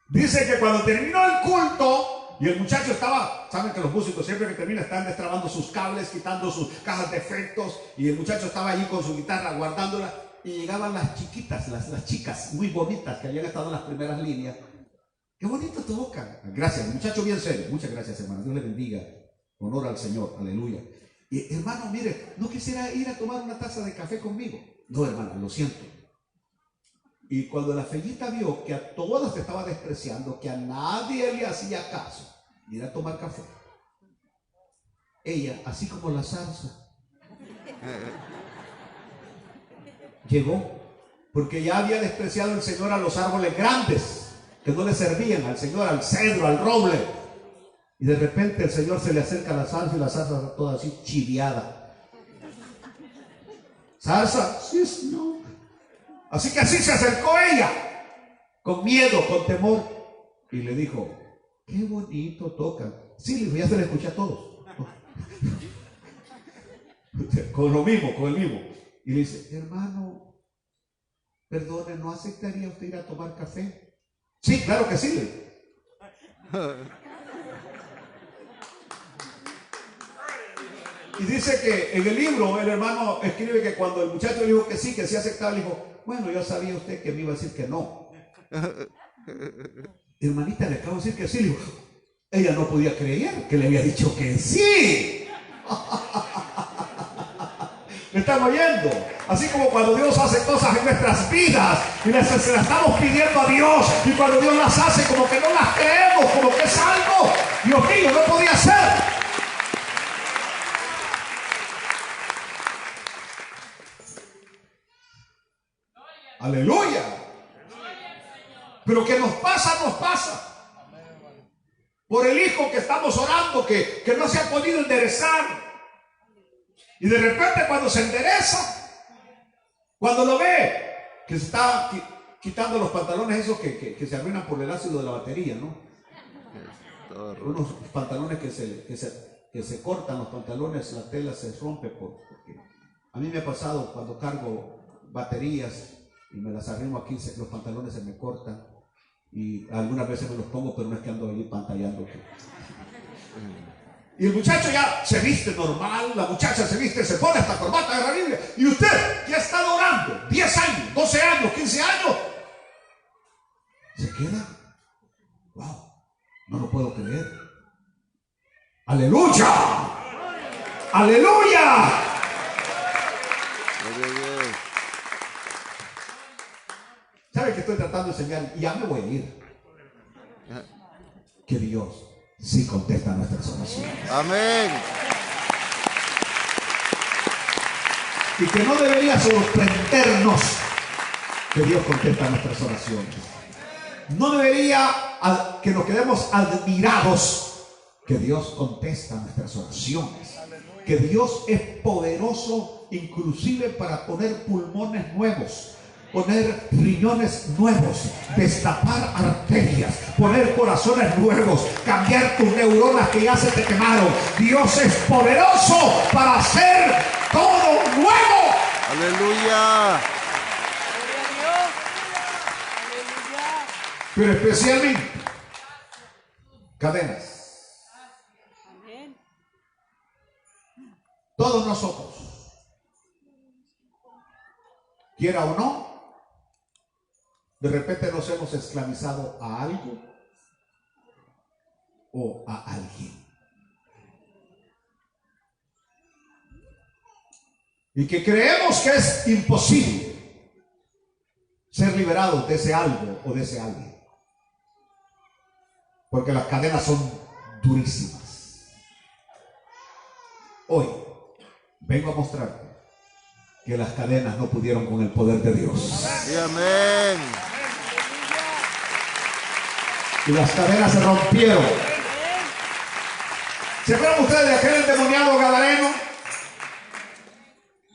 Dice que cuando terminó el culto, y el muchacho estaba, saben que los músicos siempre que terminan están destrabando sus cables, quitando sus cajas de efectos, y el muchacho estaba allí con su guitarra guardándola, y llegaban las chiquitas, las chicas muy bonitas que habían estado en las primeras líneas. ¡Qué bonito tocan! Gracias, muchacho bien serio. Muchas gracias, hermano. Dios le bendiga. Honor al Señor. Aleluya. Y, hermano, mire, ¿no quisiera ir a tomar una taza de café conmigo? No, hermano, lo siento. Y cuando la feillita vio que a todas se estaba despreciando, que a nadie le hacía caso ir a tomar café, ella, así como la zarza, llegó, porque ya había despreciado el Señor a los árboles grandes, que no le servían al Señor, al cedro, al roble. Y de repente el Señor se le acerca a la zarza y la zarza está toda así chiviada. ¿Zarza? Sí, Señor. Así que así se acercó ella, con miedo, con temor, y le dijo, qué bonito tocan. Sí, le dijo, ya se le escucha a todos. Con el mismo. Y le dice, hermano, perdone, ¿no aceptaría usted ir a tomar café? Sí, claro que sí. Y dice que en el libro el hermano escribe que cuando el muchacho le dijo que sí aceptaba, le dijo, bueno, yo sabía usted que me iba a decir que no. Hermanita, le acabo de decir que sí. Le dijo, ella no podía creer que le había dicho que sí. ¿Me están oyendo? Así como cuando Dios hace cosas en nuestras vidas y se las estamos pidiendo a Dios, y cuando Dios las hace como que no las creemos, como que es algo, Dios mío, no podía ser. Aleluya. Pero que nos pasa. Por el hijo que estamos orando, que no se ha podido enderezar. Y de repente cuando se endereza, cuando lo ve, que se está quitando los pantalones esos que se arruinan por el ácido de la batería, ¿no? Unos pantalones que se cortan los pantalones, la tela se rompe porque a mí me ha pasado cuando cargo baterías y me las arrimo aquí, los pantalones se me cortan y algunas veces me los pongo, pero no es que ando ahí pantallando. Y el muchacho ya se viste normal, la muchacha se viste, se pone esta corbata de la Biblia, y usted que ha estado orando 10 años, 12 años, 15 años, se queda, wow, no lo puedo creer. ¡Aleluya! ¡Aleluya! ¿Sabe que estoy tratando de enseñar? Y ya me voy a ir. Que Dios sí contesta nuestras oraciones. Amén. Y que no debería sorprendernos que Dios contesta nuestras oraciones. No debería que nos quedemos admirados que Dios contesta nuestras oraciones. Que Dios es poderoso inclusive para poner pulmones nuevos, poner riñones nuevos, destapar arterias, poner corazones nuevos, cambiar tus neuronas que ya se te quemaron. Dios es poderoso para hacer todo nuevo. Aleluya. Gloria a Dios. Aleluya. Pero especialmente cadenas. Amén. Todos nosotros, quiera o no, de repente nos hemos esclavizado a algo o a alguien. Y que creemos que es imposible ser liberados de ese algo o de ese alguien. Porque las cadenas son durísimas. Hoy vengo a mostrarte que las cadenas no pudieron con el poder de Dios. Sí, amén. Y las cadenas se rompieron. ¿Se acuerdan ustedes de aquel endemoniado gadareno?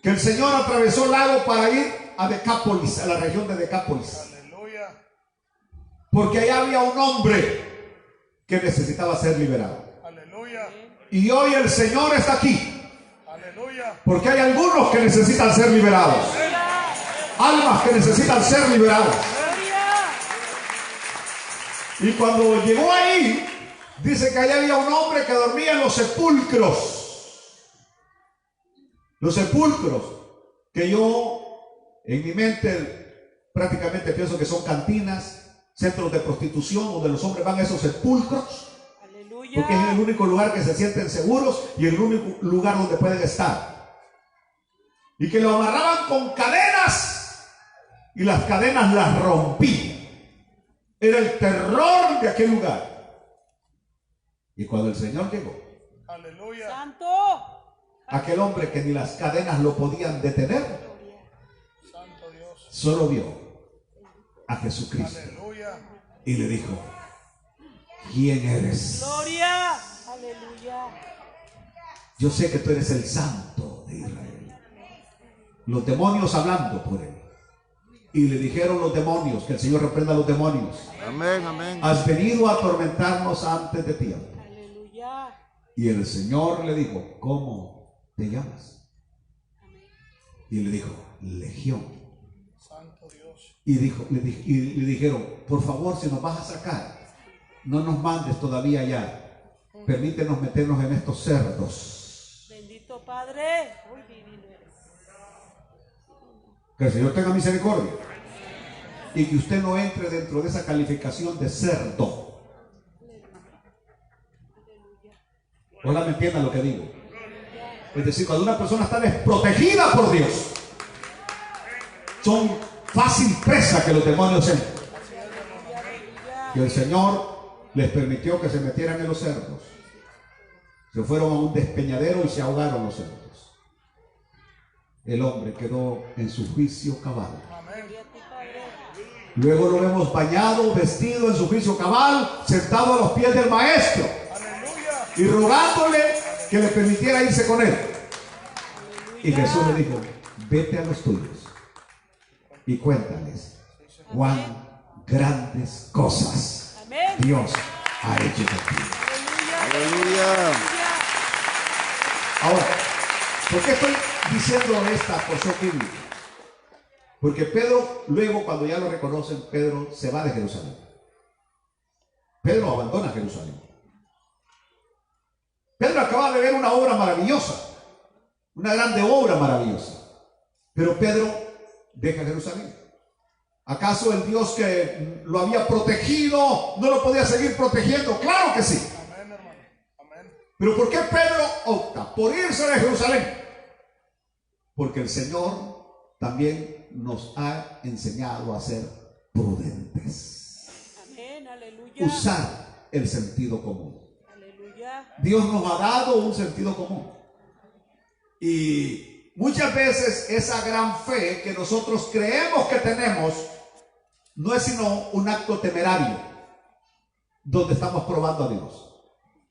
Que el Señor atravesó el lago para ir a Decápolis, a la región de Decápolis. Aleluya. Porque allá había un hombre que necesitaba ser liberado. Aleluya. Y hoy el Señor está aquí. Aleluya. Porque hay algunos que necesitan ser liberados. Almas que necesitan ser liberadas. Y cuando llegó ahí, dice que allá había un hombre que dormía en los sepulcros. Los sepulcros, que yo en mi mente prácticamente pienso que son cantinas, centros de prostitución donde los hombres van a esos sepulcros. Aleluya. Porque es el único lugar que se sienten seguros y el único lugar donde pueden estar. Y que lo amarraban con cadenas y las cadenas las rompían. Era el terror de aquel lugar. Y cuando el Señor llegó, Aleluya. Santo. aquel hombre que ni las cadenas lo podían detener, Santo Dios. solo vio a Jesucristo Aleluya. y le dijo: ¿quién eres? Gloria. Aleluya. Yo sé que tú eres el Santo de Israel. Los demonios hablando por él. Y le dijeron los demonios, que el Señor reprenda a los demonios: Amén, amén. has venido a atormentarnos antes de tiempo. Aleluya. Y el Señor le dijo: ¿cómo te llamas? Y le dijo: Legión. Santo Dios. Y le dijeron: por favor, si nos vas a sacar, no nos mandes todavía allá. Permítenos meternos en estos cerdos. Bendito Padre. Uy, divino eres. Que el Señor tenga misericordia. Y que usted no entre dentro de esa calificación de cerdo. Ojalá me entiendan lo que digo. Es decir, cuando una persona está desprotegida por Dios, son fácil presa que los demonios entren. Que el Señor les permitió que se metieran en los cerdos. Se fueron a un despeñadero y se ahogaron los cerdos. El hombre quedó en su juicio cabal. Luego lo vemos bañado, vestido en su juicio cabal, sentado a los pies del maestro. Aleluya. Y rogándole que le permitiera irse con él. Y Jesús le dijo, vete a los tuyos y cuéntales cuán grandes cosas Amén. Dios ha hecho contigo. Aleluya. Ahora, ¿por qué estoy diciendo esta cosa bíblica? Porque Pedro, luego cuando ya lo reconocen, Pedro se va de Jerusalén. Pedro abandona Jerusalén. Pedro acaba de ver una obra maravillosa, una grande obra maravillosa. Pero Pedro deja Jerusalén. ¿Acaso el Dios que lo había protegido no lo podía seguir protegiendo? Claro que sí. Amén, hermano. Amén. Pero ¿por qué Pedro opta por irse de Jerusalén? Porque el Señor también nos ha enseñado a ser prudentes. Amén. Aleluya. Usar el sentido común. Aleluya. Dios nos ha dado un sentido común. Y muchas veces esa gran fe que nosotros creemos que tenemos no es sino un acto temerario donde estamos probando a Dios.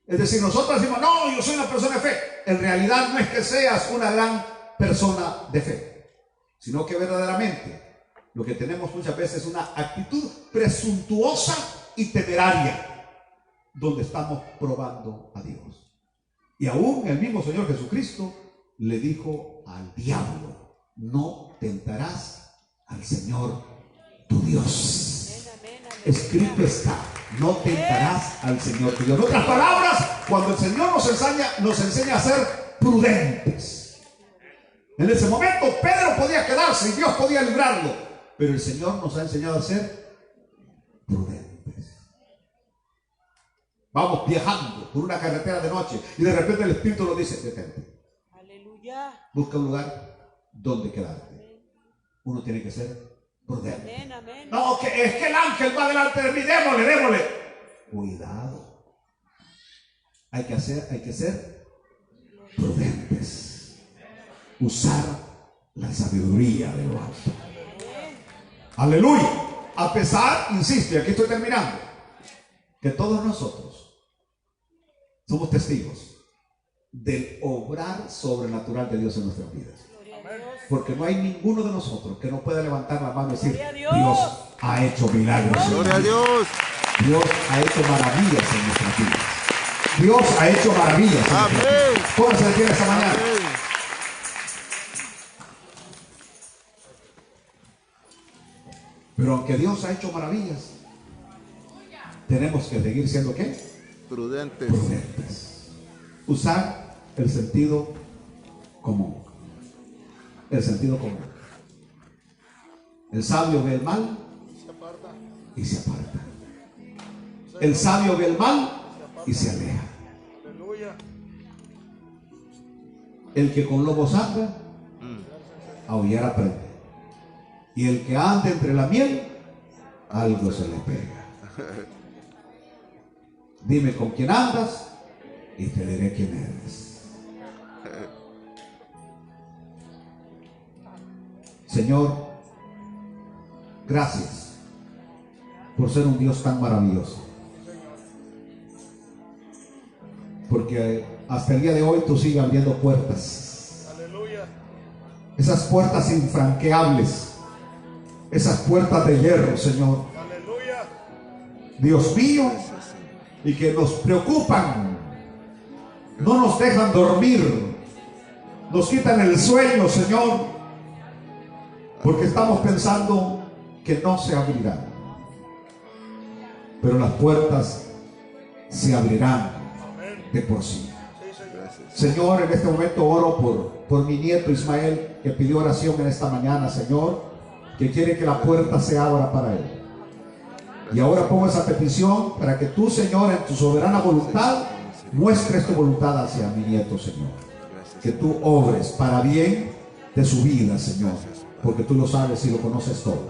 Es decir, nosotros decimos, no, yo soy una persona de fe. En realidad no es que seas una gran persona de fe, sino que verdaderamente lo que tenemos muchas veces es una actitud presuntuosa y temeraria, donde estamos probando a Dios. Y aún el mismo Señor Jesucristo le dijo al diablo, no tentarás al Señor tu Dios. Amén. Escrito está, no tentarás al Señor tu Dios. En otras palabras, cuando el Señor nos enseña a ser prudentes. En ese momento Pedro podía quedarse y Dios podía librarlo, pero el Señor nos ha enseñado a ser prudentes. Vamos viajando por una carretera de noche y de repente el Espíritu nos dice, detente. Aleluya. Busca un lugar donde quedarte. Uno tiene que ser prudente. Amén. Amén. No, que es que el ángel va delante de mí, démosle. Cuidado. Hay que ser prudentes. Usar la sabiduría de lo alto. Aleluya. A pesar, insisto, y aquí estoy terminando, que todos nosotros somos testigos del obrar sobrenatural de Dios en nuestras vidas. Porque no hay ninguno de nosotros que no pueda levantar la mano y decir, Dios ha hecho milagros. Gloria a Dios. Dios ha hecho maravillas en nuestras vidas. Dios ha hecho maravillas. Amén. Pónganse de pie esta mañana. Amén. Pero aunque Dios ha hecho maravillas, tenemos que seguir siendo ¿qué? Prudentes. Prudentes. Usar el sentido común. El sentido común. El sabio ve el mal y se aparta. El sabio ve el mal y se aleja. Aleluya. El que con lobos anda, aullar aprende. Y el que anda entre la miel, algo se le pega. Dime con quién andas y te diré quién eres. Señor, gracias por ser un Dios tan maravilloso. Porque hasta el día de hoy tú sigues abriendo puertas. Aleluya. Esas puertas infranqueables. Esas puertas de hierro, Señor. Aleluya. Dios mío, y que nos preocupan, no nos dejan dormir, nos quitan el sueño, Señor, porque estamos pensando que no se abrirán, pero las puertas se abrirán de por sí. Señor, en este momento oro por mi nieto Ismael, que pidió oración en esta mañana, Señor, que quiere que la puerta se abra para él. Y ahora pongo esa petición para que tú, Señor, en tu soberana voluntad, muestres tu voluntad hacia mi nieto, Señor. Que tú obres para bien de su vida, Señor, porque tú lo sabes y lo conoces todo.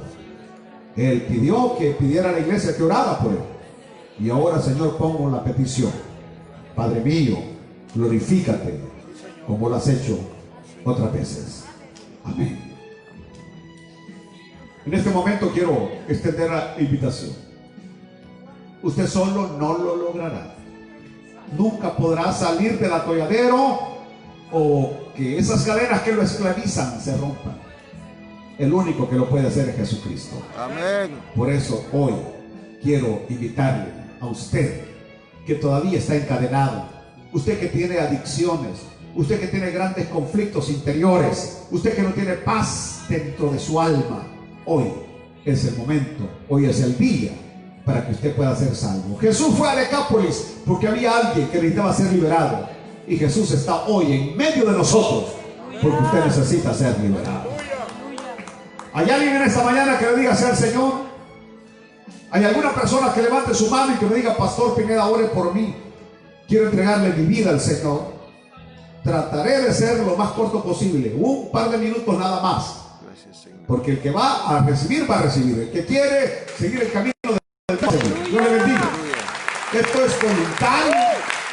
Él pidió que pidiera a la iglesia que orara por él. Y ahora, Señor, pongo la petición. Padre mío, glorifícate como lo has hecho otras veces. Amén. En este momento quiero extender la invitación. Usted solo no lo logrará. Nunca podrá salir del atolladero o que esas cadenas que lo esclavizan se rompan. El único que lo puede hacer es Jesucristo. Amén. Por eso hoy quiero invitarle a usted que todavía está encadenado, usted que tiene adicciones, usted que tiene grandes conflictos interiores, usted que no tiene paz dentro de su alma. Hoy es el momento, hoy es el día para que usted pueda ser salvo. Jesús fue a Decápolis porque había alguien que necesitaba ser liberado, y Jesús está hoy en medio de nosotros porque usted necesita ser liberado. ¿Hay alguien en esta mañana que le diga sea el Señor? ¿Hay alguna persona que levante su mano y que me diga: Pastor Pineda, ore por mí, quiero entregarle mi vida al Señor? Trataré de ser lo más corto posible, un par de minutos nada más, porque el que va a recibir, el que quiere seguir el camino del Señor, Dios le bendiga. Esto es voluntario,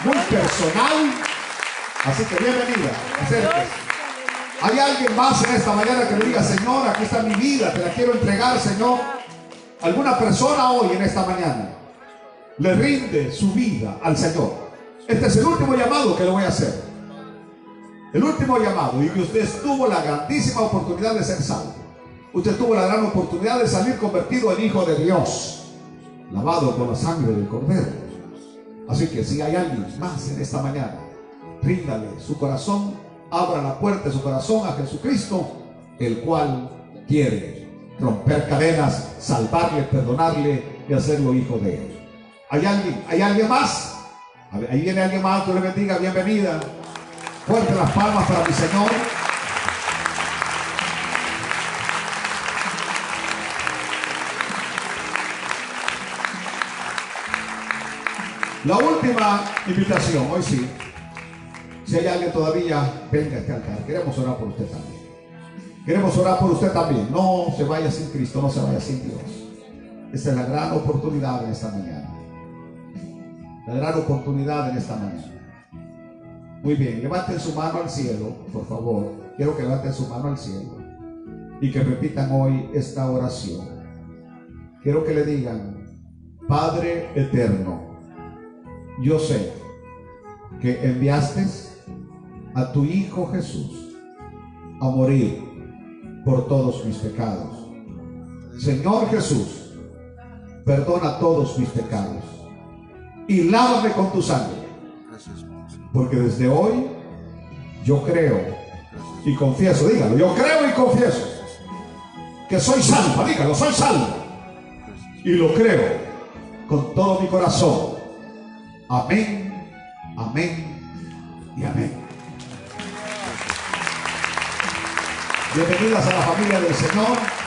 muy personal, así que bienvenida, acérquese. ¿Hay alguien más en esta mañana que le diga: Señor, aquí está mi vida, te la quiero entregar, Señor? ¿Alguna persona hoy en esta mañana le rinde su vida al Señor? Este es el último llamado que le voy a hacer. El último llamado, y que usted tuvo la grandísima oportunidad de ser salvo. Usted tuvo la gran oportunidad de salir convertido en hijo de Dios, lavado con la sangre del Cordero. Así que si hay alguien más en esta mañana, ríndale su corazón, abra la puerta de su corazón a Jesucristo, el cual quiere romper cadenas, salvarle, perdonarle y hacerlo hijo de Él. ¿Hay alguien más? Ahí viene alguien más, Dios le bendiga, bienvenida. Fuerte las palmas para mi Señor. La última invitación, hoy sí. Si hay alguien todavía, venga a este altar. Queremos orar por usted también. Queremos orar por usted también. No se vaya sin Cristo, no se vaya sin Dios. Esta es la gran oportunidad en esta mañana. La gran oportunidad en esta mañana. Muy bien, levanten su mano al cielo, por favor. Quiero que levanten su mano al cielo y que repitan hoy esta oración. Quiero que le digan: Padre eterno, yo sé que enviaste a tu Hijo Jesús a morir por todos mis pecados. Señor Jesús, perdona todos mis pecados y lávame con tu sangre, porque desde hoy yo creo y confieso, dígalo, yo creo y confieso que soy salvo, dígalo, soy salvo, y lo creo con todo mi corazón. Amén, amén y amén. Bienvenidas a la familia del Señor.